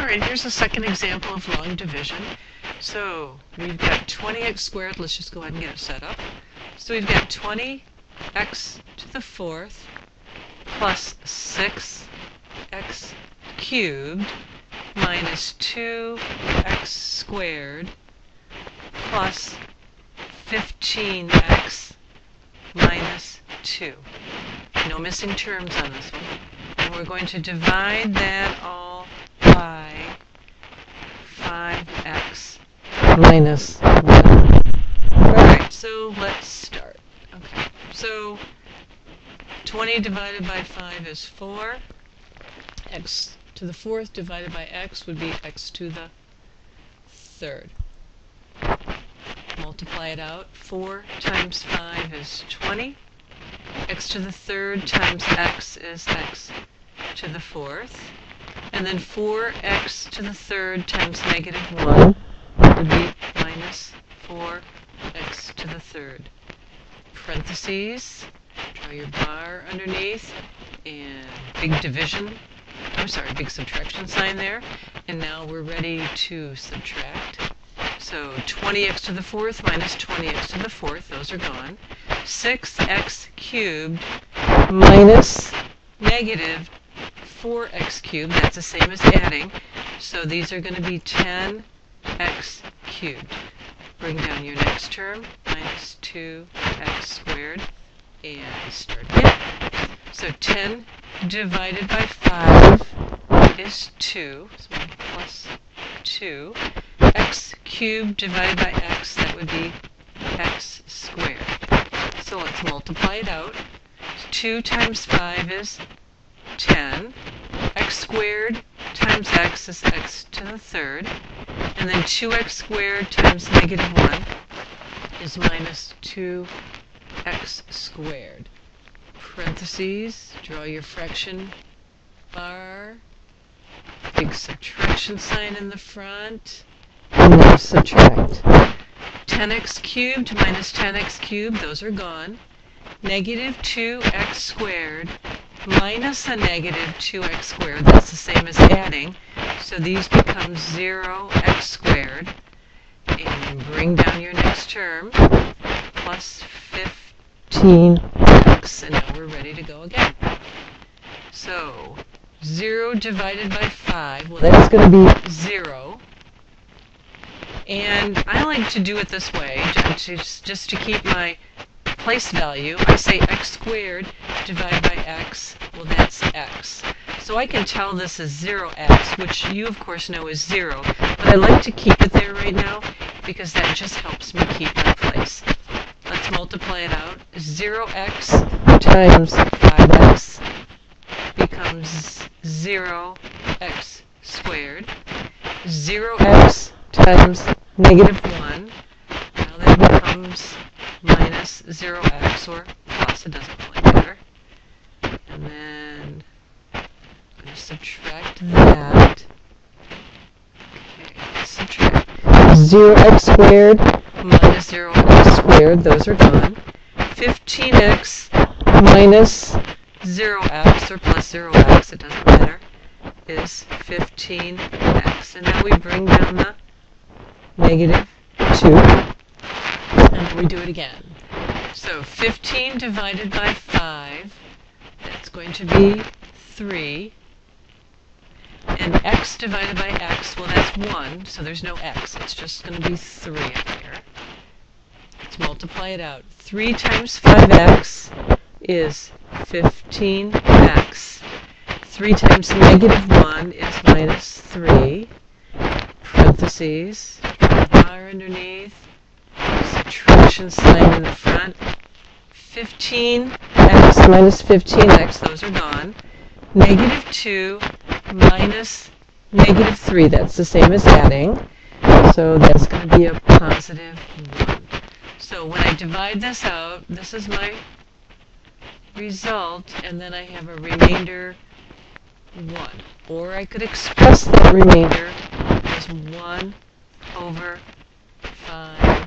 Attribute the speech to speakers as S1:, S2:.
S1: Alright, here's a second example of long division. So we've got 20x squared. Let's just go ahead and get it set up. So we've got 20x to the fourth plus 6x cubed minus 2x squared plus 15x minus 2. No missing terms on this one. And we're going to divide that all by 5x minus 1. Alright, so let's start. Okay, so 20 divided by 5 is 4. X to the fourth divided by x would be x to the third. Multiply it out. 4 times 5 is 20. X to the third times x is x to the fourth. And then 4x to the third times negative 1 would be minus 4x to the third. Parentheses, draw your bar underneath, and big subtraction sign there. And now we're ready to subtract. So 20x to the fourth minus 20x to the fourth, those are gone. 6x cubed minus negative 4x cubed, that's the same as adding. So these are going to be 10x cubed. Bring down your next term, minus 2x squared, and start again. So 10 divided by 5 is 2, so plus 2. X cubed divided by x, that would be x squared. So let's multiply it out. 2 times 5 is 10. X squared times x is x to the third. And then 2x squared times negative 1 is minus 2x squared. Parentheses, draw your fraction bar, big subtraction sign in the front, and now subtract. 10x cubed minus 10x cubed, those are gone. Negative 2x squared minus a negative 2x squared, that's the same as adding. So these become 0x squared. And bring down your next term, plus 15x. And now we're ready to go again. So 0 divided by 5, well, that's going to be 0. And I like to do it this way, just to keep my place value. I say x squared divided by x, well, that's x. So I can tell this is 0x, which you of course know is 0, but I like to keep it there right now because that just helps me keep my place. Let's multiply it out. 0x times 5x becomes 0x squared. 0x times negative 1, now that becomes minus 0x, or plus, it doesn't really matter. And then I'm going to subtract that. Okay, subtract 0x squared minus 0x squared, those are gone. 15x minus 0x, or plus 0x, it doesn't matter, is 15x. And now we bring down the negative 2, and then we do it again. So 15 divided by 5, that's going to be 3. And x divided by x, well, that's 1, so there's no x. It's just going to be 3 up here. Let's multiply it out. 3 times 5x is 15x. 3 times negative 1 is minus 3. Parentheses, bar underneath, subtraction sign in the front. 15x minus 15x, those are gone. Negative 2 minus negative 3, that's the same as adding. So that's going to be a positive 1. So when I divide this out, this is my result, and then I have a remainder 1. Or I could express that remainder as 1 over 5